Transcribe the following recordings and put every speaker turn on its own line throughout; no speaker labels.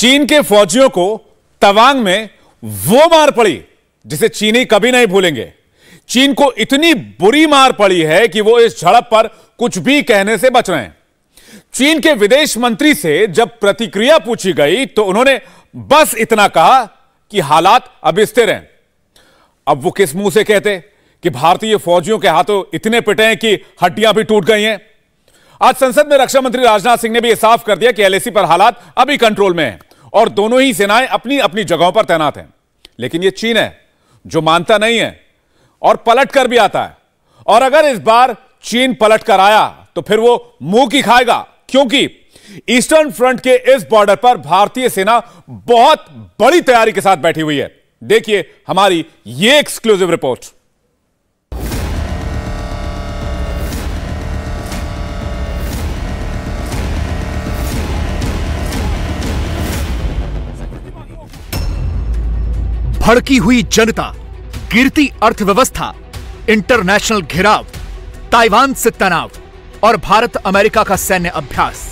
चीन के फौजियों को तवांग में वो मार पड़ी जिसे चीनी कभी नहीं भूलेंगे। चीन को इतनी बुरी मार पड़ी है कि वो इस झड़प पर कुछ भी कहने से बच रहे हैं। चीन के विदेश मंत्री से जब प्रतिक्रिया पूछी गई तो उन्होंने बस इतना कहा कि हालात अब स्थिर हैं। अब वो किस मुंह से कहते कि भारतीय फौजियों के हाथों इतने पिटे हैं कि हड्डियां भी टूट गई हैं। आज संसद में रक्षा मंत्री राजनाथ सिंह ने भी यह साफ कर दिया कि एलएसी पर हालात अभी कंट्रोल में हैं और दोनों ही सेनाएं अपनी अपनी जगहों पर तैनात हैं। लेकिन यह चीन है जो मानता नहीं है और पलट कर भी आता है। और अगर इस बार चीन पलट कर आया तो फिर वो मुंह की खाएगा, क्योंकि ईस्टर्न फ्रंट के इस बॉर्डर पर भारतीय सेना बहुत बड़ी तैयारी के साथ बैठी हुई है। देखिए हमारी ये एक्सक्लूसिव रिपोर्ट।
भड़की हुई जनता, गिरती अर्थव्यवस्था, इंटरनेशनल घेराव, ताइवान से तनाव और भारत अमेरिका का सैन्य अभ्यास।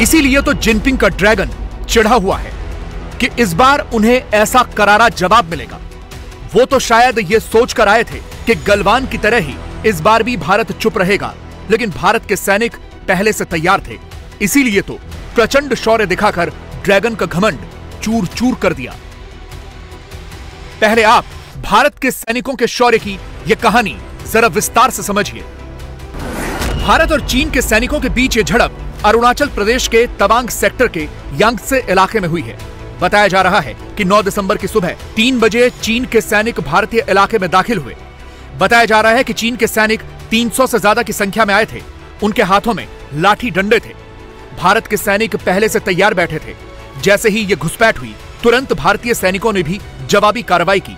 इसीलिए तो जिनपिंग का ड्रैगन चिढ़ा हुआ है कि इस बार उन्हें ऐसा करारा जवाब मिलेगा। वो तो शायद ये सोचकर आए थे कि गलवान की तरह ही इस बार भी भारत चुप रहेगा, लेकिन भारत के सैनिक पहले से तैयार थे। इसीलिए तो प्रचंड शौर्य दिखाकर ड्रैगन का घमंड चूर चूर कर दिया। पहले आप भारत के सैनिकों के शौर्य की यह कहानी जरा विस्तार से समझिए। भारत और चीन के सैनिकों के बीच यह झड़प अरुणाचल प्रदेश के तवांग सेक्टर के यांगत्से इलाके में हुई है। बताया जा रहा है कि 9 दिसंबर की सुबह 3 बजे चीन के सैनिक भारतीय इलाके में दाखिल हुए। बताया जा रहा है कि चीन के सैनिक 300 से ज्यादा की संख्या में आए थे। उनके हाथों में लाठी डंडे थे। भारत के सैनिक पहले से तैयार बैठे थे। जैसे ही ये घुसपैठ हुई, तुरंत भारतीय सैनिकों ने भी जवाबी कार्रवाई की।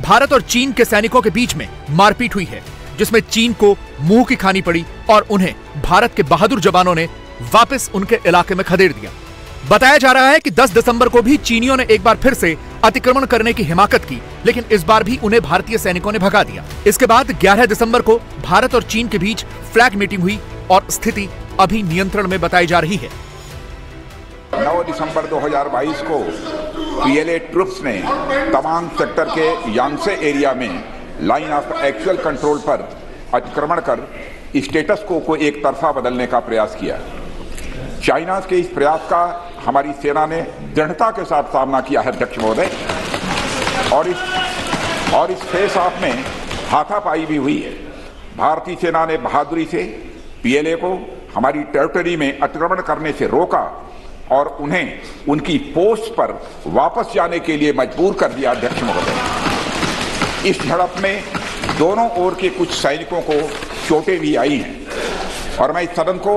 भारत और चीन के सैनिकों के बीच में मारपीट हुई है, जिसमें चीन को मुंह की खानी पड़ी और उन्हें भारत के बहादुर जवानों ने वापस उनके इलाके में खदेड़ दिया। बताया जा रहा है कि 10 दिसंबर को भी चीनियों ने एक बार फिर से अतिक्रमण करने की हिमाकत की, लेकिन इस बार भी उन्हें भारतीय सैनिकों ने भगा दिया। इसके बाद 11 दिसंबर को भारत और चीन के बीच फ्लैग मीटिंग हुई और स्थिति अभी नियंत्रण में बताई जा रही है।
9 दिसंबर 2022 को पीएलए ट्रुप्स ने तवांग सेक्टर के यांगत्से एरिया में लाइन ऑफ एक्चुअल कंट्रोल पर अतिक्रमण कर स्टेटस को एक तरफा बदलने का प्रयास किया। चाइना के इस प्रयास का हमारी सेना ने दृढ़ता के साथ सामना किया है अध्यक्ष महोदय, और इस फेस ऑफ में हाथापाई भी हुई है। भारतीय सेना ने बहादुरी से पीएलए को हमारी टेरिटरी में अतिक्रमण करने से रोका और उन्हें उनकी पोस्ट पर वापस जाने के लिए मजबूर कर दिया अध्यक्ष महोदय। इस झड़प में दोनों ओर के कुछ सैनिकों को चोटें भी आई हैं और मैं इस सदन को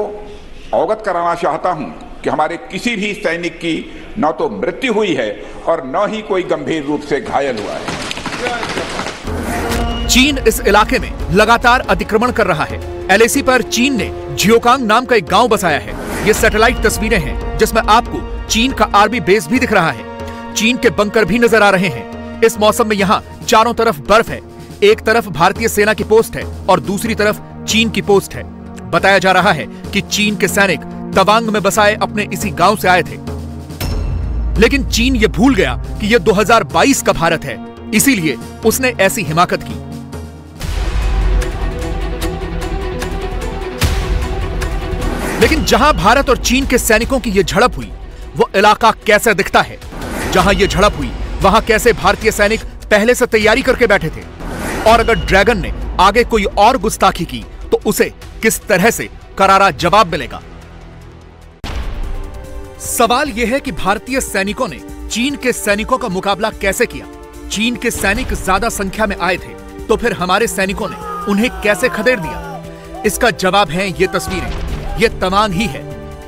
अवगत कराना चाहता हूं कि हमारे किसी भी सैनिक की न तो मृत्यु हुई है और न ही कोई गंभीर रूप से घायल हुआ है।
चीन इस इलाके में लगातार अतिक्रमण कर रहा है। एलएसी पर चीन ने जियोकांग नाम का एक गांव बसाया है। ये सैटेलाइट तस्वीरें हैं जिसमें आपको चीन का आर्मी बेस भी दिख रहा है। चीन के बंकर भी नजर आ रहे हैं। इस मौसम में यहाँ चारों तरफ बर्फ है। एक तरफ भारतीय सेना की पोस्ट है और दूसरी तरफ चीन की पोस्ट है। बताया जा रहा है कि चीन के सैनिक तवांग में बसाए अपने इसी गांव से आए थे, लेकिन चीन ये भूल गया कि यह 2022 का भारत है, इसीलिए उसने ऐसी हिमाकत की। लेकिन जहां भारत और चीन के सैनिकों की यह झड़प हुई, वो इलाका कैसा दिखता है? जहां यह झड़प हुई वहां कैसे भारतीय सैनिक पहले से तैयारी करके बैठे थे? और अगर ड्रैगन ने आगे कोई और गुस्ताखी की तो उसे किस तरह से करारा जवाब मिलेगा? सवाल यह है कि भारतीय सैनिकों ने चीन के सैनिकों का मुकाबला कैसे किया? चीन के सैनिक ज्यादा संख्या में आए थे तो फिर हमारे सैनिकों ने उन्हें कैसे खदेड़ दिया? इसका जवाब है ये तस्वीरें। ये तवांग ही है।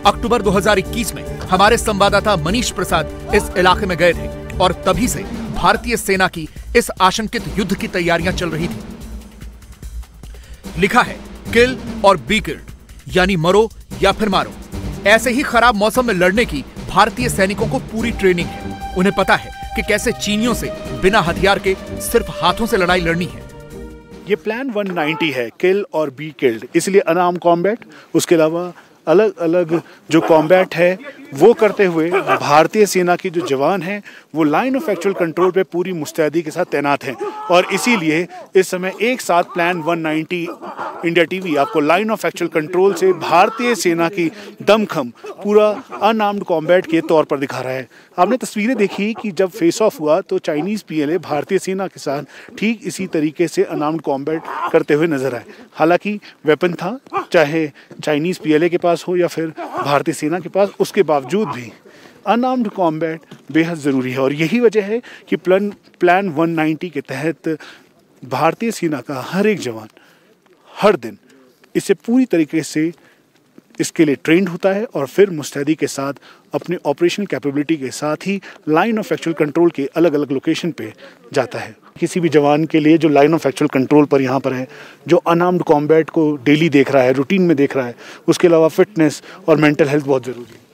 अक्टूबर 2021 में हमारे संवाददाता मनीष प्रसाद इस इलाके में गए थे और तभी से भारतीय सेना की इस आशंकित युद्ध की तैयारियां चल रही थी। लिखा है किल और बी किल्ड, यानी मरो या फिर मारो। ऐसे ही खराब मौसम में लड़ने की भारतीय सैनिकों को पूरी ट्रेनिंग है। उन्हें पता है कि कैसे चीनियों से बिना हथियार के सिर्फ हाथों से लड़ाई लड़नी है।
ये प्लान 190 है, किल और बी किल्ड, इसलिए अनआर्म्ड कॉम्बैट, उसके अलावा अलग अलग जो कॉम्बैट है वो करते हुए भारतीय सेना के जो जवान हैं वो लाइन ऑफ एक्चुअल कंट्रोल पे पूरी मुस्तैदी के साथ तैनात हैं। और इसीलिए इस समय एक साथ प्लान 190 इंडिया टीवी आपको लाइन ऑफ एक्चुअल कंट्रोल से भारतीय सेना की दमखम पूरा अनआर्म्ड कॉम्बैट के तौर पर दिखा रहा है। आपने तस्वीरें देखी कि जब फेस ऑफ हुआ तो चाइनीज़ पीएलए भारतीय सेना के साथ ठीक इसी तरीके से अनआर्म्ड कॉम्बैट करते हुए नजर आए। हालांकि वेपन था, चाहे चाइनीज़ पीएलए के पास हो या फिर भारतीय सेना के पास, उसके बावजूद भी अनआर्म्ड कॉम्बैट बेहद ज़रूरी है। और यही वजह है कि प्लान 190 के तहत भारतीय सेना का हर एक जवान हर दिन इससे पूरी तरीके से इसके लिए ट्रेंड होता है और फिर मुस्तैदी के साथ अपनी ऑपरेशनल कैपेबिलिटी के साथ ही लाइन ऑफ एक्चुअल कंट्रोल के अलग अलग लोकेशन पे जाता है। किसी भी जवान के लिए जो लाइन ऑफ एक्चुअल कंट्रोल पर यहाँ पर है, जो अनआर्म्ड कॉम्बैट को डेली देख रहा है, रूटीन में देख रहा है, उसके अलावा फिटनेस और मेंटल हेल्थ बहुत ज़रूरी है।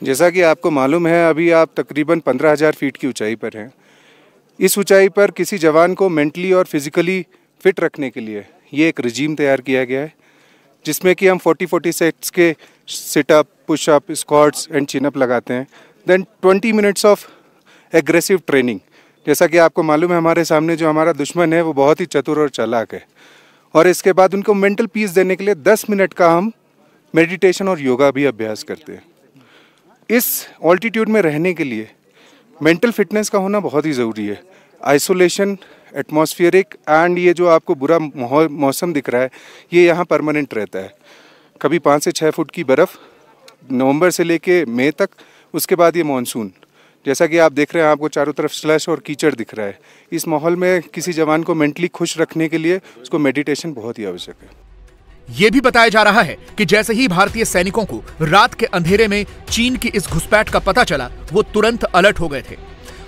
जैसा कि आपको मालूम है, अभी आप तकरीबन 15,000 फीट की ऊंचाई पर हैं। इस ऊंचाई पर किसी जवान को मेंटली और फिजिकली फिट रखने के लिए ये एक रजीम तैयार किया गया है, जिसमें कि हम 40 सेट्स के situp, pushup, squats and chinup लगाते हैं। Then 20 minutes of aggressive training. जैसा कि आपको मालूम है, हमारे सामने जो हमारा दुश्मन है वो बहुत ही चतुर और चालाक है। और इसके बाद उनको मेंटल पीस देने के लिए 10 मिनट का हम मेडिटेशन और योगा भी अभ्यास करते हैं। इस ऑल्टीट्यूड में रहने के लिए मेंटल फिटनेस का होना बहुत ही ज़रूरी है। आइसोलेशन, एटमॉस्फेरिक एंड ये जो आपको बुरा मौसम दिख रहा है, ये यहाँ परमानेंट रहता है। कभी 5 से 6 फुट की बर्फ़ नवंबर से लेके मई तक, उसके बाद ये मानसून। जैसा कि आप देख रहे हैं, आपको चारों तरफ स्लश और कीचड़ दिख रहा है। इस माहौल में किसी जवान को मेंटली खुश रखने के लिए उसको मेडिटेशन बहुत ही आवश्यक है।
यह भी बताया जा रहा है कि जैसे ही भारतीय सैनिकों को रात के अंधेरे में चीन की इस घुसपैठ का पता चला, वो तुरंत अलर्ट हो गए थे।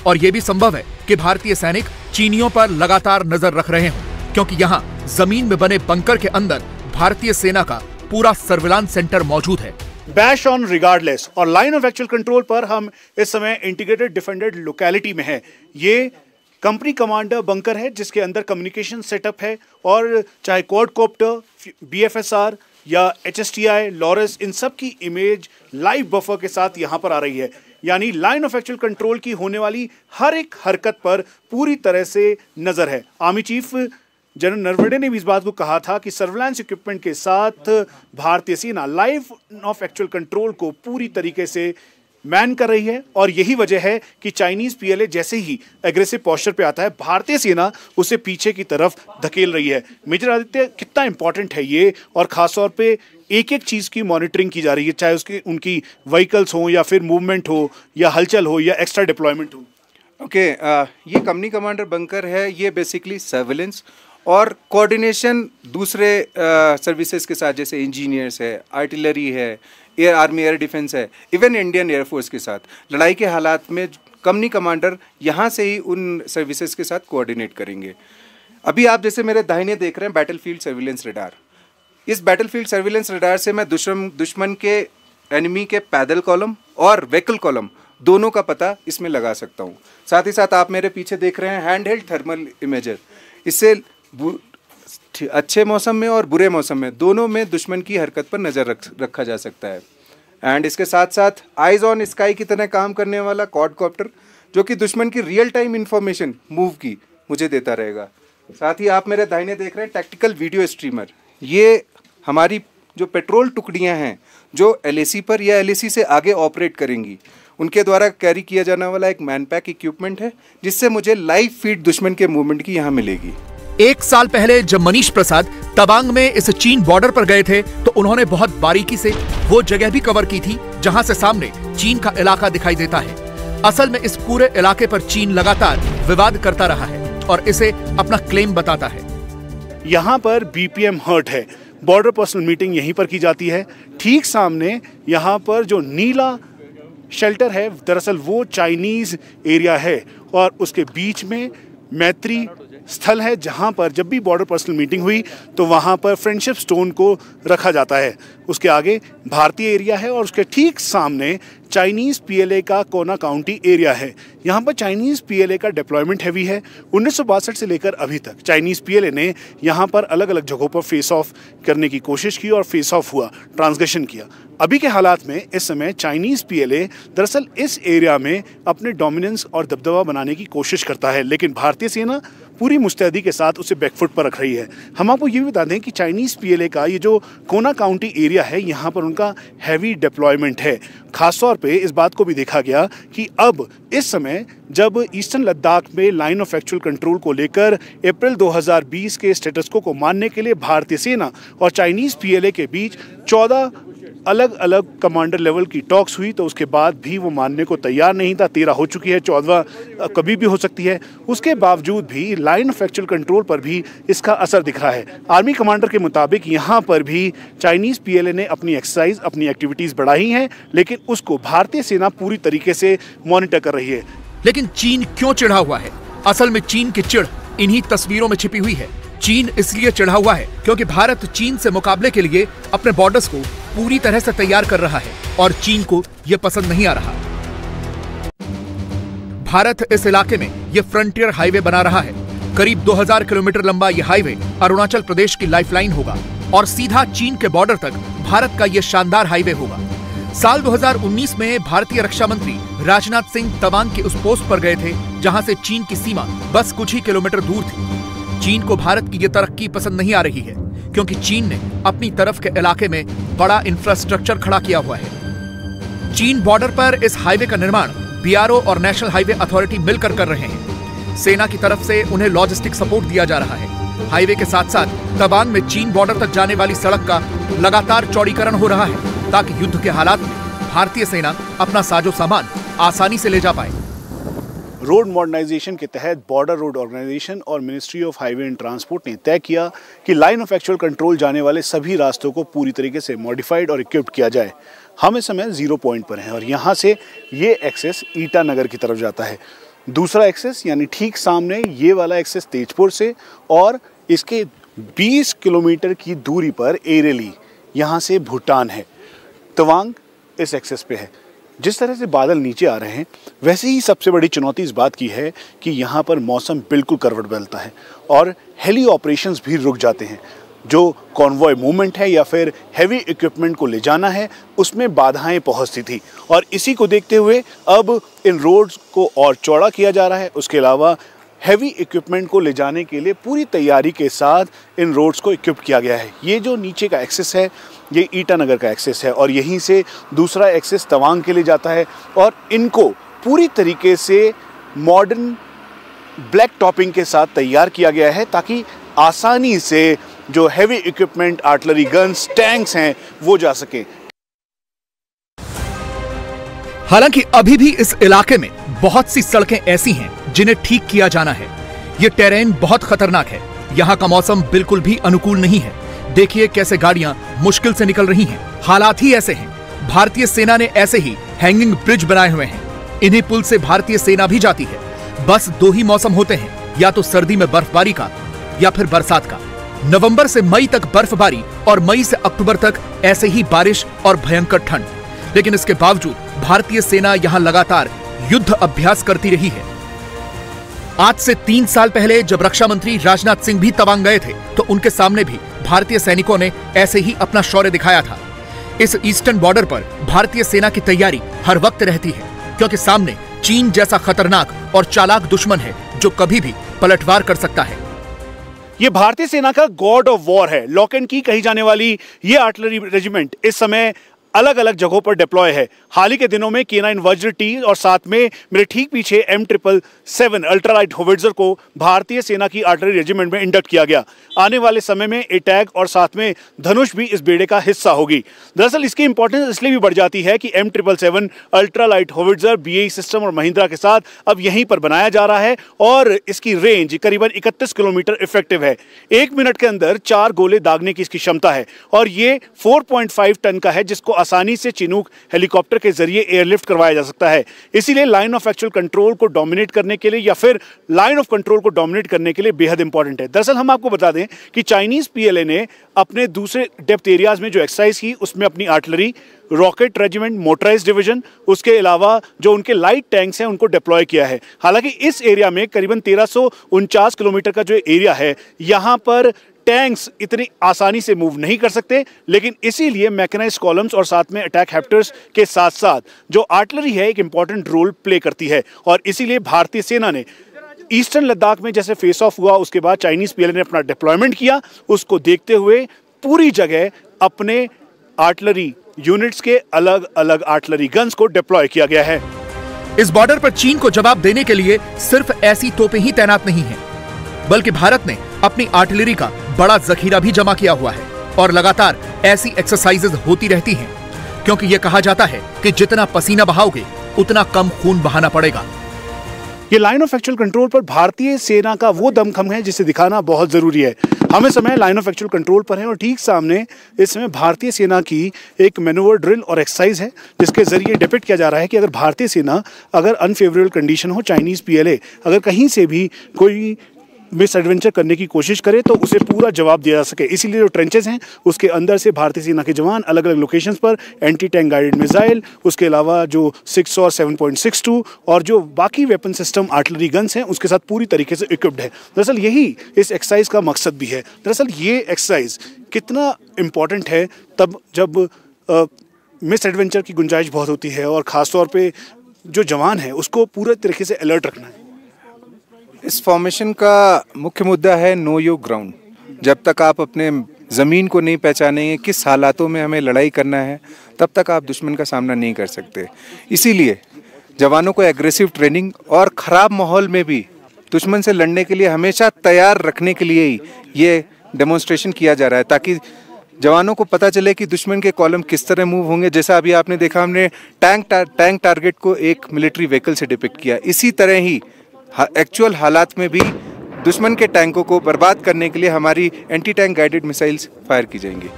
और यह भी संभव है कि भारतीय सैनिक चीनियों पर लगातार नजर रख रहे हों, क्योंकि यहाँ जमीन में बने बंकर के अंदर भारतीय सेना का पूरा सर्विलांस सेंटर मौजूद है।
बैश ऑन रिगार्डलेस और लाइन ऑफ एक्चुअल कंट्रोल पर हम इस समय इंटीग्रेटेड डिफेंडेड लोकेलिटी में है। ये कंपनी कमांडर बंकर है जिसके अंदर कम्युनिकेशन सेटअप है, और चाहे क्वाडकॉप्टर, BFSR या HSTI, लॉरस, इन सब की इमेज लाइव बफर के साथ यहाँ पर आ रही है। यानी लाइन ऑफ एक्चुअल कंट्रोल की होने वाली हर एक हरकत पर पूरी तरह से नजर है। आर्मी चीफ जनरल नरवणे ने भी इस बात को कहा था कि सर्विलांस इक्विपमेंट के साथ भारतीय सेना लाइव ऑफ एक्चुअल कंट्रोल को पूरी तरीके से मैन कर रही है। और यही वजह है कि चाइनीज पीएलए जैसे ही एग्रेसिव पोस्चर पे आता है, भारतीय सेना उसे पीछे की तरफ धकेल रही है। मेजर आदित्य, कितना इंपॉर्टेंट है ये, और खासतौर पे एक एक चीज़ की मॉनिटरिंग की जा रही है, चाहे उसकी उनकी व्हीकल्स हो या फिर मूवमेंट हो या हलचल हो या एक्स्ट्रा डिप्लॉयमेंट हो।
ओके, ये कंपनी कमांडर बंकर है। ये बेसिकली सर्विलेंस और कोऑर्डिनेशन दूसरे सर्विसेज के साथ, जैसे इंजीनियर्स है, आर्टिलरी है, एयर आर्मी एयर डिफेंस है, इवन इंडियन एयरफोर्स के साथ लड़ाई के हालात में कंपनी कमांडर यहाँ से ही उन सर्विसेज के साथ कोऑर्डिनेट करेंगे। अभी आप जैसे मेरे दाहिने देख रहे हैं बैटलफील्ड सर्विलेंस रडार। इस बैटलफील्ड सर्विलेंस रडार से मैं दुश्मन के एनिमी के पैदल कॉलम और व्हीकल कॉलम दोनों का पता इसमें लगा सकता हूँ। साथ ही साथ आप मेरे पीछे देख रहे हैं हैंड हेल्ड थर्मल इमेजर। इससे अच्छे मौसम में और बुरे मौसम में दोनों में दुश्मन की हरकत पर नज़र रखा जा सकता है। एंड इसके साथ साथ आइज ऑन स्काई की तरह काम करने वाला क्वाडकॉप्टर, जो कि दुश्मन की रियल टाइम इंफॉर्मेशन मूव की मुझे देता रहेगा। साथ ही आप मेरे दाहिने देख रहे हैं टैक्टिकल वीडियो स्ट्रीमर। ये हमारी जो पेट्रोल टुकड़ियां हैं जो LAC पर या LAC से आगे ऑपरेट करेंगी, उनके द्वारा कैरी किया जाने वाला एक मैन पैक इक्विपमेंट है, जिससे मुझे लाइव फीड दुश्मन के मूवमेंट की यहाँ मिलेगी।
1 साल पहले जब मनीष प्रसाद तवांग में इस चीन बॉर्डर पर गए थे, तो उन्होंने बहुत बारीकी से वो जगह भी कवर की थी जहां से सामने चीन का इलाका दिखाई देता है। असल में इस पूरे इलाके पर चीन लगातार विवाद करता रहा है और इसे अपना क्लेम बताता है।
यहाँ पर BPM हर्ट है, बॉर्डर पर्सनल मीटिंग यहीं पर की जाती है। ठीक सामने यहाँ पर जो नीला शेल्टर है, दरअसल वो चाइनीज एरिया है, और उसके बीच में मैत्री स्थल है, जहां पर जब भी बॉर्डर पर्सनल मीटिंग हुई तो वहां पर फ्रेंडशिप स्टोन को रखा जाता है। उसके आगे भारतीय एरिया है और उसके ठीक सामने चाइनीज PLA का कोना काउंटी एरिया है। यहाँ पर चाइनीज़ PLA का डिप्लॉयमेंट हैवी है। 1962 से लेकर अभी तक चाइनीज़ PLA ने यहाँ पर अलग अलग जगहों पर फेस ऑफ करने की कोशिश की और फेस ऑफ हुआ, ट्रांसग्रेशन किया। अभी के हालात में इस समय चाइनीज़ PLA दरअसल इस एरिया में अपने डोमिनेंस और दबदबा बनाने की कोशिश करता है, लेकिन भारतीय सेना पूरी मुस्तैदी के साथ उसे बैकफुट पर रख रही है। हम आपको ये भी बता दें कि चाइनीज़ PLA का ये जो कोना काउंटी एरिया है, यहाँ पर उनका हैवी डिप्लॉयमेंट है। खासतौर पे इस बात को भी देखा गया कि अब इस समय जब ईस्टर्न लद्दाख में लाइन ऑफ एक्चुअल कंट्रोल को लेकर अप्रैल 2020 के स्टेटस को मानने के लिए भारतीय सेना और चाइनीज़ PLA के बीच 14 अलग अलग कमांडर लेवल की टॉक्स हुई, तो उसके बाद भी वो मानने को तैयार नहीं था। 13 हो चुकी है, 14 कभी भी हो सकती है। उसके बावजूद भी लाइन ऑफ एक्चुअल कंट्रोल पर भी इसका असर दिख रहा है। आर्मी कमांडर के मुताबिक यहाँ पर भी चाइनीज़ PLA ने अपनी एक्सरसाइज, अपनी एक्टिविटीज़ बढ़ाई हैं, लेकिन उसको भारतीय सेना पूरी तरीके से मॉनिटर कर रही है।
लेकिन चीन क्यों चिढ़ा हुआ है? असल में चीन की चिढ़ इन्हीं तस्वीरों में छिपी हुई है। चीन इसलिए चिढ़ा हुआ है क्योंकि भारत चीन से मुकाबले के लिए अपने बॉर्डर्स को पूरी तरह से तैयार कर रहा है और चीन को यह पसंद नहीं आ रहा। भारत इस इलाके में यह फ्रंटियर हाईवे बना रहा है। करीब 2000 किलोमीटर लंबा यह हाईवे अरुणाचल प्रदेश की लाइफलाइन होगा और सीधा चीन के बॉर्डर तक भारत का यह शानदार हाईवे होगा। साल 2019 में भारतीय रक्षा मंत्री राजनाथ सिंह तवांग के उस पोस्ट पर गए थे जहां से चीन की सीमा बस कुछ ही किलोमीटर दूर थी। चीन को भारत की यह तरक्की पसंद नहीं आ रही है क्योंकि चीन ने अपनी तरफ के इलाके में बड़ा इंफ्रास्ट्रक्चर खड़ा किया हुआ है। चीन बॉर्डर पर इस हाईवे का निर्माण BRO और नेशनल हाईवे अथॉरिटी मिलकर कर रहे हैं। सेना की तरफ से उन्हें लॉजिस्टिक सपोर्ट दिया जा रहा है। हाईवे के साथ साथ तवांग में चीन बॉर्डर तक जाने वाली सड़क का लगातार चौड़ीकरण हो रहा है ताकि युद्ध के हालात में भारतीय सेना अपना साजो सामान आसानी से ले जा पाए।
रोड मॉडर्नाइजेशन के तहत बॉर्डर रोड ऑर्गेनाइजेशन और ministry of highway and transport ने तय किया कि लाइन ऑफ एक्चुअल कंट्रोल जाने वाले सभी रास्तों को पूरी तरीके से मॉडिफाइड और इक्विप्ड किया जाए। हम इस समय 0 पॉइंट पर हैं और यहाँ से ये एक्सेस ईटानगर की तरफ जाता है। दूसरा एक्सेस यानी ठीक सामने ये वाला एक्सेस तेजपुर से, और इसके 20 किलोमीटर की दूरी पर एरेली, यहाँ से भूटान है। तवांग इस एक्सेस पे है। जिस तरह से बादल नीचे आ रहे हैं, वैसे ही सबसे बड़ी चुनौती इस बात की है कि यहाँ पर मौसम बिल्कुल करवट बदलता है और हेली ऑपरेशंस भी रुक जाते हैं। जो कॉन्वॉय मूवमेंट है या फिर हैवी इक्विपमेंट को ले जाना है, उसमें बाधाएं पहुंचती थी और इसी को देखते हुए अब इन रोड्स को और चौड़ा किया जा रहा है। उसके अलावा हैवी इक्विपमेंट को ले जाने के लिए पूरी तैयारी के साथ इन रोड्स को इक्विप किया गया है। ये जो नीचे का एक्सेस है, ये ईटानगर का एक्सेस है और यहीं से दूसरा एक्सेस तवांग के लिए जाता है और इनको पूरी तरीके से मॉडर्न ब्लैक टॉपिंग के साथ तैयार किया गया है ताकि आसानी से जो heavy equipment, artillery guns, tanks हैं, वो जा सके।
हालांकि अभी भी इस इलाके में बहुत सी सड़कें ऐसी हैं जिन्हें ठीक किया जाना है। ये टेरेन बहुत खतरनाक है। यहाँ का मौसम बिल्कुल भी अनुकूल नहीं है। देखिए कैसे गाड़ियां मुश्किल से निकल रही हैं। हालात ही ऐसे हैं। भारतीय सेना ने ऐसे ही हैंगिंग ब्रिज बनाए हुए हैं। इन्हीं पुल से भारतीय सेना भी जाती है। बस 2 ही मौसम होते हैं, या तो सर्दी में बर्फबारी का या फिर बरसात का। नवंबर से मई तक बर्फबारी और मई से अक्टूबर तक ऐसे ही बारिश और भयंकर ठंड। लेकिन इसके बावजूद भारतीय सेना यहां लगातार युद्ध अभ्यास करती रही है। आज से 3 साल पहले जब रक्षा मंत्री राजनाथ सिंह भी तवांग गए थे तो उनके सामने भी भारतीय सैनिकों ने ऐसे ही अपना शौर्य दिखाया था। इस ईस्टर्न बॉर्डर पर भारतीय सेना की तैयारी हर वक्त रहती है क्योंकि सामने चीन जैसा खतरनाक और चालाक दुश्मन है जो कभी भी पलटवार कर सकता है।
ये भारतीय सेना का गॉड ऑफ वॉर है। लॉक एंड की कही जाने वाली ये आर्टिलरी रेजिमेंट इस समय अलग अलग जगहों पर डिप्लॉय है। हाल ही के दिनों में K9 वज्र टी और साथ में मेरे ठीक पीछे M777 अल्ट्रालाइट होविट्जर को भारतीय सेना की आर्टिलरी रेजिमेंट में इंडक्ट किया गया। आने वाले समय में अटैक और साथ में धनुष भी इस बेड़े का हिस्सा होगी। दरअसल इसकी इंपॉर्टेंस इसलिए भी बढ़ जाती है कि M777 ultralight howitzer BAE system और महिंद्रा के साथ अब यहीं पर बनाया जा रहा है और इसकी रेंज करीबन 31 किलोमीटर इफेक्टिव है। 1 मिनट के अंदर 4 गोले दागने की इसकी क्षमता है और ये 4.5 टन का है, जिसको आसानी से चिनूक हेलीकॉप्टर के जरिए एयरलिफ्ट करवाया जा सकता है। इसीलिए लाइन ऑफ एक्चुअल कंट्रोल को डोमिनेट करने के लिए या फिर लाइन ऑफ कंट्रोल को डोमिनेट करने के लिए बेहद इंपॉर्टेंट है। दरअसल हम आपको बता दें कि चाइनीज पीएलए ने अपने दूसरे डेप्थ एरियाज में जो एक्सरसाइज की उसमें अपनी artillery, rocket regiment, motorised division, उसके अलावा जो उनके लाइट टैंक्स हैं उनको डिप्लॉय किया है। हालांकि इस एरिया में करीबन 1349 किलोमीटर का जो एरिया है, यहाँ पर टैंक्स इतनी आसानी से मूव नहीं कर सकते, लेकिन इसीलिए मैकेनाइज्ड कॉलम्स और साथ में अटैक हेप्टर्स के साथ साथ जो आर्टिलरी है एक इंपॉर्टेंट रोल प्ले करती है। और इसीलिए भारतीय सेना ने ईस्टर्न लद्दाख में जैसे फेस ऑफ हुआ उसके बाद चाइनीज पीएलए ने अपना डिप्लॉयमेंट किया, उसको देखते हुए पूरी जगह अपने आर्टिलरी यूनिट्स के अलग अलग आर्टिलरी गन्स को डिप्लॉय किया गया है।
इस बॉर्डर पर चीन को जवाब देने के लिए सिर्फ ऐसी तोपें ही तैनात नहीं हैं, बल्कि भारत ने अपनी आर्टिलरी का बड़ा जखीरा भी जमा किया हुआ है और लगातार ऐसी एक्सरसाइजेज होती रहती हैं, क्योंकि यह कहा जाता है कि जितना पसीना बहाओगे उतना कम खून बहाना पड़ेगा।
ये लाइन ऑफ एक्चुअल कंट्रोल पर भारतीय सेना का वो दमखम है जिसे दिखाना बहुत जरूरी है। हम इस समय लाइन ऑफ एक्चुअल कंट्रोल पर हैं और ठीक सामने इस समय भारतीय सेना की एक मैनूवर ड्रिल और एक्सरसाइज है, जिसके जरिए डिपिक्ट किया जा रहा है कि अगर भारतीय सेना अगर अनफेवरेबल कंडीशन हो, चाइनीज पीएलए अगर कहीं से भी कोई मिस एडवेंचर करने की कोशिश करे तो उसे पूरा जवाब दिया जा सके। इसीलिए जो ट्रेंचेस हैं उसके अंदर से भारतीय सेना के जवान अलग अलग लोकेशंस पर एंटी टैंक गाइडेड मिसाइल, उसके अलावा जो 6 और 7.62 और जो बाकी वेपन सिस्टम आर्टिलरी गन्स हैं उसके साथ पूरी तरीके से इक्विप्ड है। दरअसल यही इस एक्सरसाइज का मकसद भी है। दरअसल ये एक्सरसाइज कितना इम्पॉर्टेंट है तब जब मिस एडवेंचर की गुंजाइश बहुत होती है और ख़ासतौर पर जो जवान है उसको पूरे तरीके से अलर्ट रखना है।
इस फॉर्मेशन का मुख्य मुद्दा है नो योर ग्राउंड। जब तक आप अपने ज़मीन को नहीं पहचानेंगे किस हालातों में हमें लड़ाई करना है, तब तक आप दुश्मन का सामना नहीं कर सकते। इसीलिए जवानों को एग्रेसिव ट्रेनिंग और ख़राब माहौल में भी दुश्मन से लड़ने के लिए हमेशा तैयार रखने के लिए ही ये डेमोन्स्ट्रेशन किया जा रहा है, ताकि जवानों को पता चले कि दुश्मन के कॉलम किस तरह मूव होंगे। जैसा अभी आपने देखा, हमने टैंक टारगेट को एक मिलिट्री व्हीकल से डिपिक्ट किया। इसी तरह ही एक्चुअल हालात में भी दुश्मन के टैंकों को बर्बाद करने के लिए हमारी anti tank guided missiles fire की जाएंगी।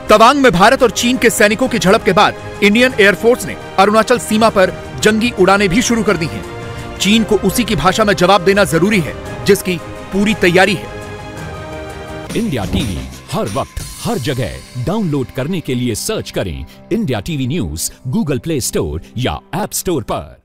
तवांग में भारत और चीन के सैनिकों की झड़प के बाद इंडियन एयरफोर्स ने अरुणाचल सीमा पर जंगी उड़ानें भी शुरू कर दी हैं। चीन को उसी की भाषा में जवाब देना जरूरी है जिसकी पूरी तैयारी है।
इंडिया टीवी हर वक्त हर जगह डाउनलोड करने के लिए सर्च करें India TV news Google play store या ऐप स्टोर पर।